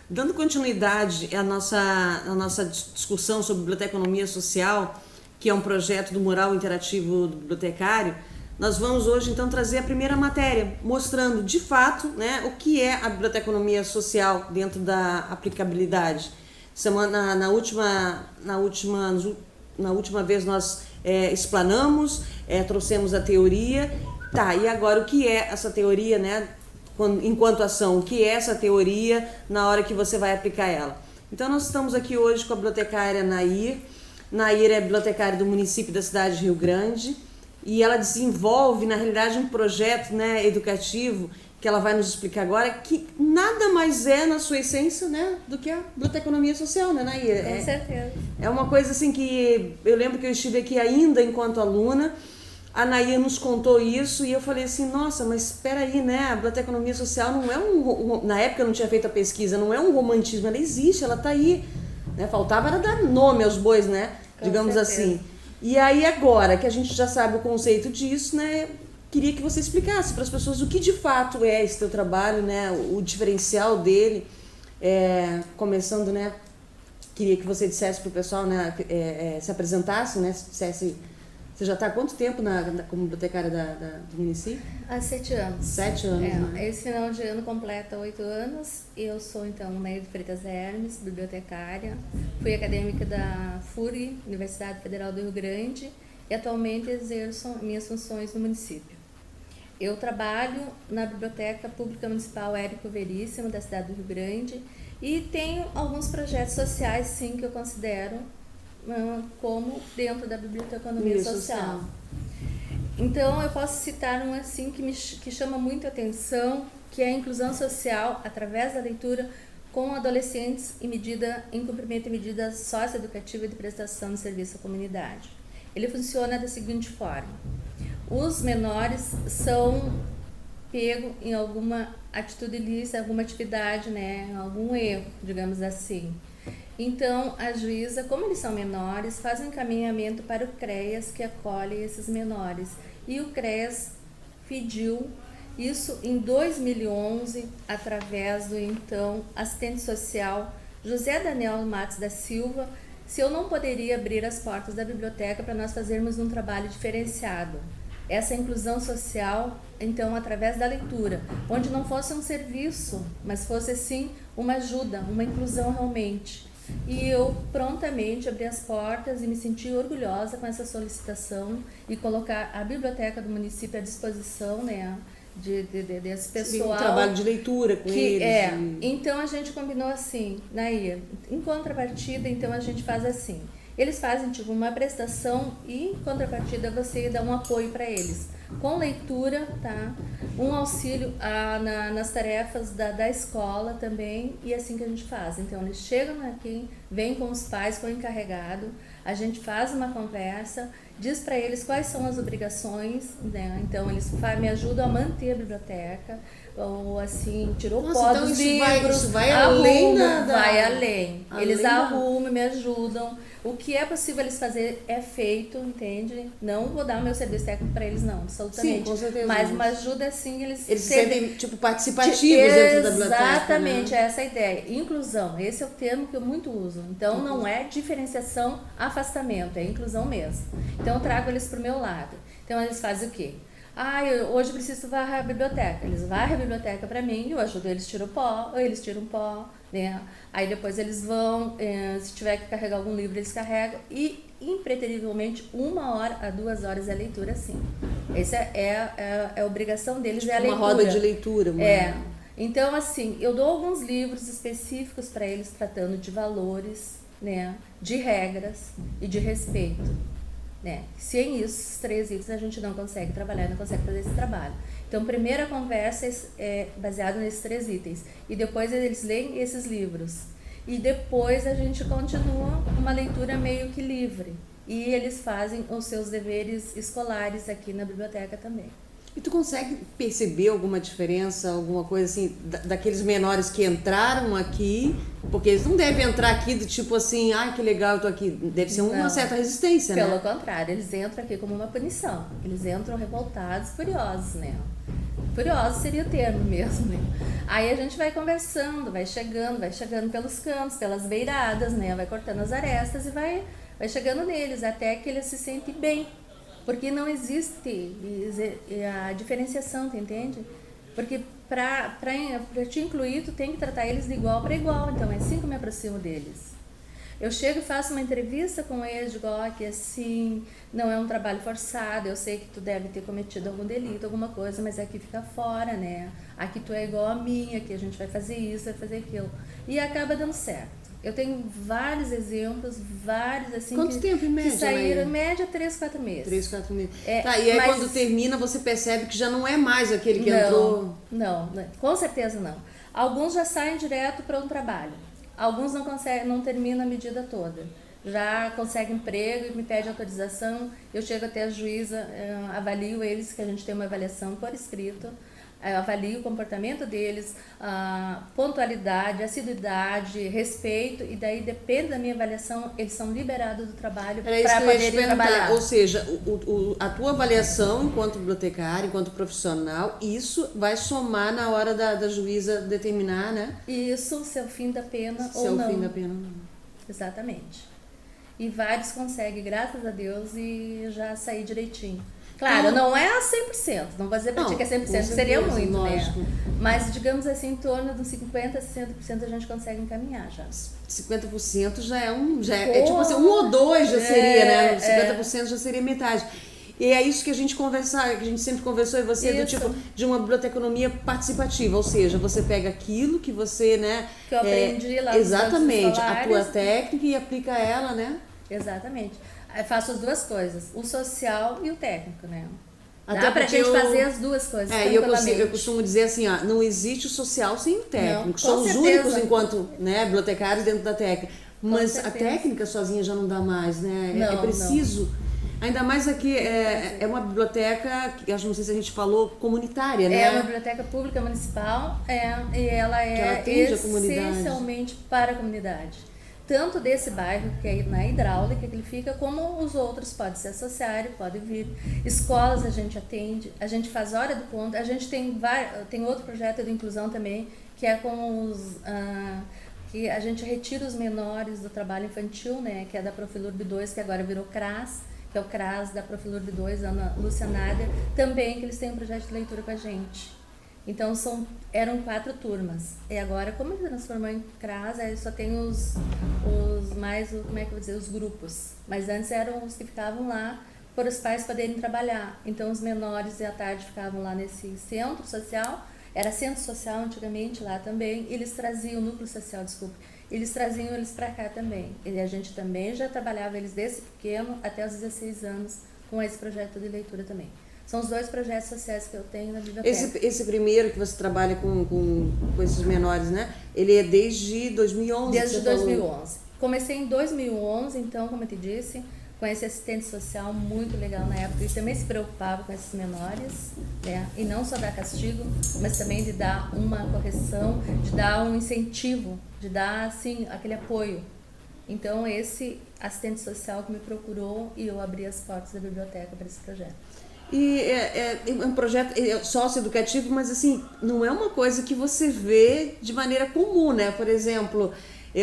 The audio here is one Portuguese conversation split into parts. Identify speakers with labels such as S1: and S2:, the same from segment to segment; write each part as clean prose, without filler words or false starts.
S1: Dando continuidade à nossa discussão sobre biblioteconomia social, que é um projeto do Mural Interativo do Bibliotecário, nós vamos hoje então trazer a primeira matéria, mostrando de fato, né, o que é a biblioteconomia social dentro da aplicabilidade. Na última vez nós explanamos, trouxemos a teoria. Tá, e agora o que é essa teoria, né? Enquanto ação, o que é essa teoria na hora que você vai aplicar ela? Então nós estamos aqui hoje com a bibliotecária Nair. Nair é bibliotecária do município da cidade de Rio Grande e ela desenvolve, na realidade, um projeto, né, educativo que ela vai nos explicar agora, que nada mais é, na sua essência, né, do que a biblioteconomia social, né, Nair?
S2: Com certeza.
S1: É uma coisa assim que eu lembro que eu estive aqui ainda enquanto aluna. A Nair nos contou isso e eu falei assim, nossa, mas espera aí, né, a biblioteconomia social não é na época eu não tinha feito a pesquisa, não é um romantismo, ela existe, ela está aí, né, faltava era dar nome aos bois, né, digamos assim. E aí agora que a gente já sabe o conceito disso, né, queria que você explicasse para as pessoas o que de fato é esse teu trabalho, né, o diferencial dele, começando, né, queria que você dissesse para o pessoal, né, se apresentasse, né, dissesse. Você já está há quanto tempo como bibliotecária do município?
S2: Há 7 anos.
S1: 7 anos, né?
S2: Esse final de ano completa 8 anos. Eu sou, então, Nair de Freitas Hermes, bibliotecária. Fui acadêmica da FURG, Universidade Federal do Rio Grande, e atualmente exerço minhas funções no município. Eu trabalho na Biblioteca Pública Municipal Érico Veríssimo, da cidade do Rio Grande, e tenho alguns projetos sociais, sim, que eu considero como dentro da biblioteconomia social. Então, eu posso citar um assim que chama muito atenção, que é a inclusão social através da leitura com adolescentes em cumprimento de medidas socioeducativas de prestação de serviço à comunidade. Ele funciona da seguinte forma: os menores são pegos em alguma atitude ilícita, alguma atividade, né, algum erro, digamos assim. Então, a juíza, como eles são menores, faz um encaminhamento para o CREAS, que acolhe esses menores. E o CREAS pediu isso em 2011, através do então assistente social José Daniel Matos da Silva, se eu não poderia abrir as portas da biblioteca para nós fazermos um trabalho diferenciado. Essa inclusão social, então, através da leitura, onde não fosse um serviço, mas fosse, sim, uma ajuda, uma inclusão realmente. E eu prontamente abri as portas e me senti orgulhosa com essa solicitação e colocar a biblioteca do município à disposição, né, desse pessoal.
S1: Um trabalho de leitura com eles.
S2: Então a gente combinou assim, Nair, em contrapartida, então a gente faz assim. Eles fazem tipo uma prestação e em contrapartida você dá um apoio para eles. Com leitura, tá? Um auxílio nas tarefas da escola também, e assim que a gente faz. Então eles chegam aqui, vêm com os pais, com o encarregado, a gente faz uma conversa, diz para eles quais são as obrigações, né? Então eles me ajudam a manter a biblioteca, ou assim, tirou o pó dos livros,
S1: isso vai além
S2: vai além. Eles arrumam, me ajudam. O que é possível eles fazer é feito, entende? Não vou dar o meu serviço técnico para eles, não, absolutamente.
S1: Sim, com certeza.
S2: Mas uma ajuda, assim, eles
S1: se sentem, tipo, participativos dentro da biblioteca.
S2: Exatamente,
S1: né?
S2: Essa é a ideia. Inclusão, esse é o termo que eu muito uso. Então, não é diferenciação, afastamento, é inclusão mesmo. Então, eu trago eles para o meu lado. Então, eles fazem o quê? Hoje eu preciso varrer a biblioteca. Eles varrem a biblioteca para mim, eu ajudo eles, tiram o pó, ou eles tiram o pó, né? Aí depois eles vão, se tiver que carregar algum livro, eles carregam. E, impreterivelmente, 1 hora a 2 horas é leitura, sim. Essa é a obrigação deles,
S1: tipo
S2: é a leitura.
S1: Uma roda de leitura.
S2: Então, assim, eu dou alguns livros específicos para eles, tratando de valores, né? De regras e de respeito. Né? Sem isso, esses 3 itens a gente não consegue trabalhar, não consegue fazer esse trabalho. Então, primeira conversa é baseada nesses 3 itens. E depois eles leem esses livros. E depois a gente continua uma leitura meio que livre. E eles fazem os seus deveres escolares aqui na biblioteca também.
S1: E tu consegue perceber alguma diferença, alguma coisa assim, daqueles menores que entraram aqui? Porque eles não devem entrar aqui do tipo assim, que legal, eu tô aqui. Deve ser uma certa resistência, né?
S2: Pelo contrário, eles entram aqui como uma punição. Eles entram revoltados, furiosos, né? Curiosa seria o termo mesmo, né? Aí a gente vai conversando, vai chegando pelos cantos, pelas beiradas, né? Vai cortando as arestas e vai chegando neles até que eles se sentem bem. Porque não existe a diferenciação, tu entende? Porque para te incluir, tu tem que tratar eles de igual para igual. Então é assim que eu me aproximo deles. Eu chego e faço uma entrevista com eles, digo, ó, que assim, não é um trabalho forçado, eu sei que tu deve ter cometido algum delito, alguma coisa, mas aqui fica fora, né? Aqui tu é igual a mim, aqui a gente vai fazer isso, vai fazer aquilo. E acaba dando certo. Eu tenho vários exemplos, vários assim.
S1: Quanto tempo em média?
S2: Que saíram, em média, 3, 4 meses.
S1: 3, 4 meses. Tá, e aí quando termina, você percebe que já não é mais aquele que entrou?
S2: Não, com certeza não. Alguns já saem direto para um trabalho. Alguns não conseguem, não terminam a medida toda. Já conseguem emprego e me pede autorização. Eu chego até a juíza, avalio eles, que a gente tem uma avaliação por escrito. Avalio o comportamento deles, pontualidade, assiduidade, respeito, e daí depende da minha avaliação, eles são liberados do trabalho para poderem trabalhar.
S1: Ou seja, a tua avaliação enquanto bibliotecária, enquanto profissional, isso vai somar na hora da juíza determinar, né?
S2: Isso, se é o fim da pena
S1: ou não. Se é o fim da pena ou não.
S2: Exatamente. E vários conseguem, graças a Deus, e já sair direitinho. Claro, não é a 100%, não vou dizer pra ti que é 100%, seria muito, lógico, né? Mas, digamos assim, em torno de 50% a 60% a gente consegue encaminhar já.
S1: 50% já é tipo assim, 1 ou 2 já seria, né? 50% já seria metade. E é isso que a gente conversar, que a gente sempre conversou, e você, do tipo, de uma biblioteconomia participativa, ou seja, você pega aquilo que você, né...
S2: Que eu aprendi lá.
S1: Exatamente, a tua técnica e aplica ela, né?
S2: Exatamente. Eu faço as duas coisas, o social e o técnico, né?
S1: Até
S2: pra gente fazer as duas coisas.
S1: Eu costumo dizer assim, ó, não existe o social sem o técnico. Somos únicos enquanto, né, bibliotecários dentro da técnica. Mas a técnica sozinha já não dá mais, né? É preciso. Ainda mais aqui, é uma biblioteca, não sei se a gente falou, comunitária, né?
S2: É uma biblioteca pública municipal, e ela é essencialmente para a comunidade. Tanto desse bairro, que é na Hidráulica, que ele fica, como os outros podem se associar, podem vir. Escolas a gente atende, a gente faz hora do ponto, a gente tem outro projeto de inclusão também, que é com que a gente retira os menores do trabalho infantil, né, que é da Profilurb 2, que agora virou CRAS, que é o CRAS da Profilurb 2, Ana Lúcia Nádia, também que eles têm um projeto de leitura com a gente. Então eram 4 turmas. E agora, como ele transformou em CRAS, aí só tem os mais, como é que eu vou dizer, os grupos. Mas antes eram os que ficavam lá para os pais poderem trabalhar. Então os menores à tarde ficavam lá nesse centro social. Era centro social antigamente lá também. Eles traziam, núcleo social, desculpa. Eles traziam eles para cá também. E a gente também já trabalhava eles desde pequeno até os 16 anos com esse projeto de leitura também. São os 2 projetos sociais que eu tenho na biblioteca.
S1: Esse primeiro que você trabalha com esses menores, né? Ele é desde 2011?
S2: Desde 2011. Comecei em 2011, então, como eu te disse, com esse assistente social muito legal na época. Ele também se preocupava com esses menores, né? E não só dar castigo, mas também de dar uma correção, de dar um incentivo, de dar, assim, aquele apoio. Então, esse assistente social que me procurou e eu abri as portas da biblioteca para esse projeto.
S1: E é um projeto socioeducativo, mas assim, não é uma coisa que você vê de maneira comum, né? Por exemplo,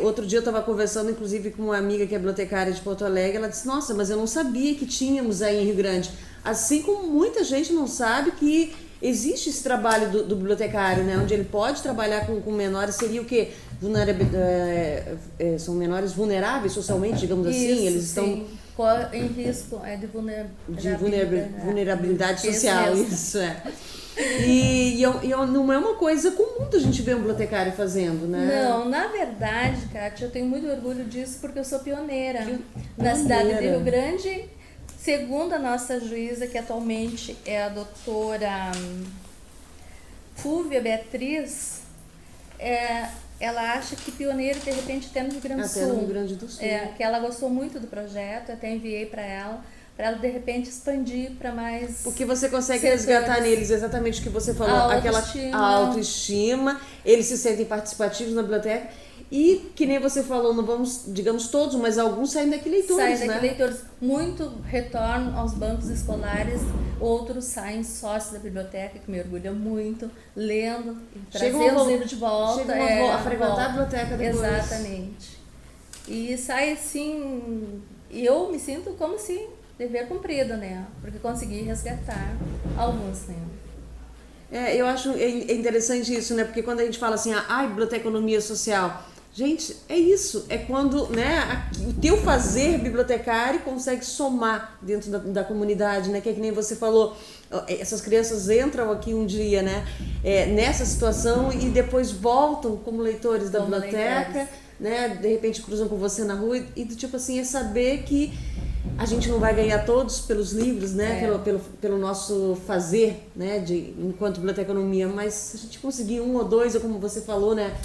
S1: outro dia eu estava conversando, inclusive, com uma amiga que é bibliotecária de Porto Alegre, ela disse, nossa, mas eu não sabia que tínhamos aí em Rio Grande. Assim como muita gente não sabe que existe esse trabalho do bibliotecário, né? Onde ele pode trabalhar com menores, seria o quê? São menores vulneráveis socialmente, digamos assim? Eles estão...
S2: em risco de
S1: vulnerabilidade social, isso é. E não é uma coisa comum da gente ver um bibliotecário fazendo, né?
S2: Não, na verdade, Kátia, eu tenho muito orgulho disso porque eu sou pioneira na cidade de Rio Grande. Segundo a nossa juíza, que atualmente é a doutora Fúvia Beatriz, ela acha que pioneiro, de repente, até no Rio Grande do Sul.
S1: Até no Rio Grande do Sul.
S2: Que ela gostou muito do projeto, até enviei para ela, para ela de repente expandir para mais.
S1: Porque você consegue
S2: setores.
S1: Resgatar neles exatamente o que você falou,
S2: A
S1: aquela autoestima, eles se sentem participativos na biblioteca. E, que nem você falou, não vamos, digamos todos, mas alguns saem daqui leitores,
S2: Saem daqui leitores. Muito retornam aos bancos escolares, outros saem sócios da biblioteca, que me orgulha muito, lendo, trazendo os livros de volta.
S1: Chegam a frequentar a biblioteca depois.
S2: Exatamente. E sai assim, e eu me sinto como se dever cumprido, né? Porque consegui resgatar alguns, né?
S1: Eu acho interessante isso, né? Porque quando a gente fala assim, biblioteconomia social, gente, é isso. É quando, né, o teu fazer bibliotecário consegue somar dentro da comunidade, né? Que é que nem você falou, essas crianças entram aqui um dia, né? Nessa situação e depois voltam como leitores da biblioteca, né? De repente cruzam com você na rua e tipo assim, é saber que a gente não vai ganhar todos pelos livros, né? Pelo nosso fazer, né? Enquanto biblioteconomia, mas se a gente conseguir um ou dois, ou como você falou, né?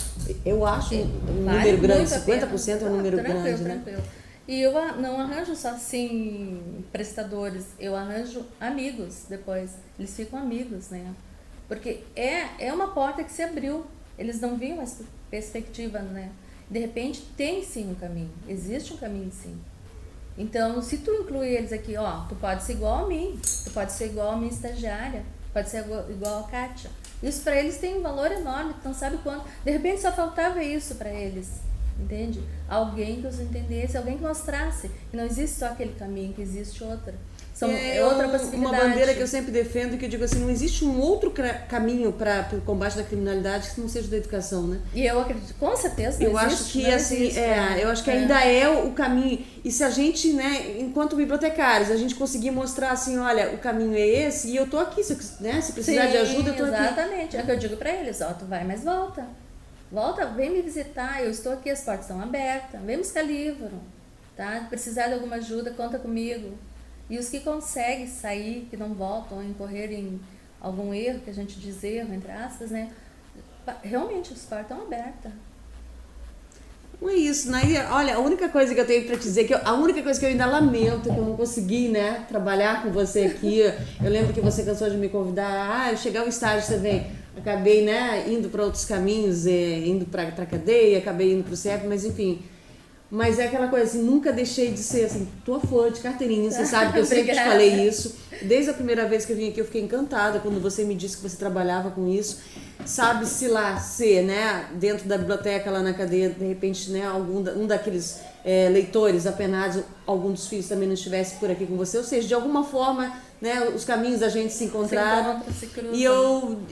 S1: Eu acho um número grande, 50% é um número grande, né?
S2: Tranquilo. E eu não arranjo só assim prestadores, eu arranjo amigos depois. Eles ficam amigos, né? Porque é uma porta que se abriu. Eles não viam essa perspectiva, né? De repente tem sim um caminho, existe um caminho sim. Então, se tu incluir eles aqui, tu pode ser igual a mim, tu pode ser igual a minha estagiária, pode ser igual a Kátia. Isso para eles tem um valor enorme, tu não sabe quanto. De repente só faltava isso para eles, entende? Alguém que os entendesse, alguém que mostrasse que não existe só aquele caminho, que existe outra. Outra possibilidade.
S1: Uma bandeira que eu sempre defendo, que eu digo assim, não existe um outro caminho para o combate da criminalidade que não seja da educação, né?
S2: E eu acredito, com certeza,
S1: eu acho que assim, eu acho que ainda é o caminho. E se a gente, né, enquanto bibliotecários, a gente conseguir mostrar assim, olha, o caminho é esse e eu tô aqui, se precisar de ajuda, eu tô aqui.
S2: Exatamente, é o que eu digo para eles, tu vai, mas volta. Volta, vem me visitar, eu estou aqui, as portas estão abertas, vem buscar livro, tá? Precisar de alguma ajuda, conta comigo. E os que conseguem sair, que não voltam, incorrer em algum erro, que a gente diz erro, entre aspas, né? Realmente, as portas estão abertas.
S1: Não é isso, né? Olha, a única coisa que eu tenho para te dizer, a única coisa que eu ainda lamento, que eu não consegui, né, trabalhar com você aqui, eu lembro que você cansou de me convidar, eu chegar ao estágio, você vem, acabei, né, indo para outros caminhos, indo para a cadeia, acabei indo para o CEP, mas enfim... Mas é aquela coisa assim, nunca deixei de ser assim, tua fã de carteirinha, você sabe que eu sempre te falei isso. Desde a primeira vez que eu vim aqui eu fiquei encantada quando você me disse que você trabalhava com isso. Sabe-se lá ser, né, dentro da biblioteca lá na cadeia, de repente, né, um daqueles leitores apenados, algum dos filhos também não estivesse por aqui com você, ou seja, de alguma forma, né, os caminhos da gente se encontraram.
S2: Se cruzam.
S1: E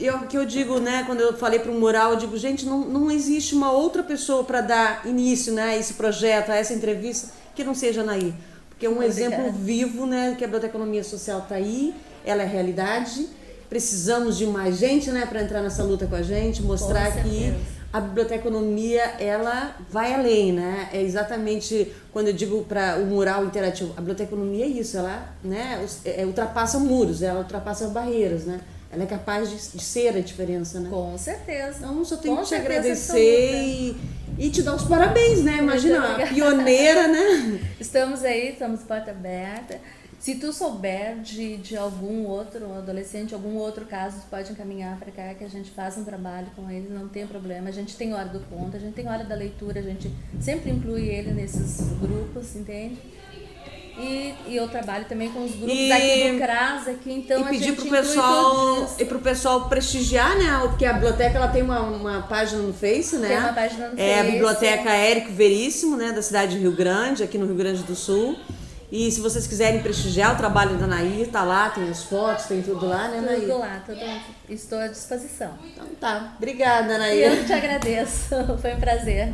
S1: eu digo, né, quando eu falei para um mural, eu digo, gente, não existe uma outra pessoa para dar início, né, a esse projeto, a essa entrevista, que não seja a Anaí. Porque é um exemplo vivo, né, que a biblioteconomia social está aí, ela é realidade. Precisamos de mais gente, né, para entrar nessa luta com a gente, mostrar que a biblioteconomia, ela vai além, né? É exatamente quando eu digo para o mural interativo, a biblioteconomia é isso, ela, né, ultrapassa muros, ela ultrapassa barreiras, né? Ela é capaz de ser a diferença, né?
S2: Com certeza.
S1: Então, só tenho que te agradecer e te dar os parabéns, né? Imagina, a pioneira, né?
S2: Estamos aí, estamos de porta aberta. Se tu souber de algum outro adolescente, algum outro caso, tu pode encaminhar para cá que a gente faz um trabalho com eles, não tem problema. A gente tem hora do conto, a gente tem hora da leitura, a gente sempre inclui ele nesses grupos, entende? E eu trabalho também com os grupos aqui do CRAS, então
S1: e pedir pro pessoal prestigiar, né? Porque a biblioteca ela tem uma página no Face, né?
S2: Tem uma página no Face.
S1: É a Biblioteca Érico Veríssimo, né? Da cidade de Rio Grande, aqui no Rio Grande do Sul. E se vocês quiserem prestigiar o trabalho da Anaí, tá lá, tem as fotos, tem tudo lá, né, Anaí?
S2: Tudo lá, estou à disposição.
S1: Então tá, obrigada, Anaí.
S2: Eu te agradeço, foi um prazer.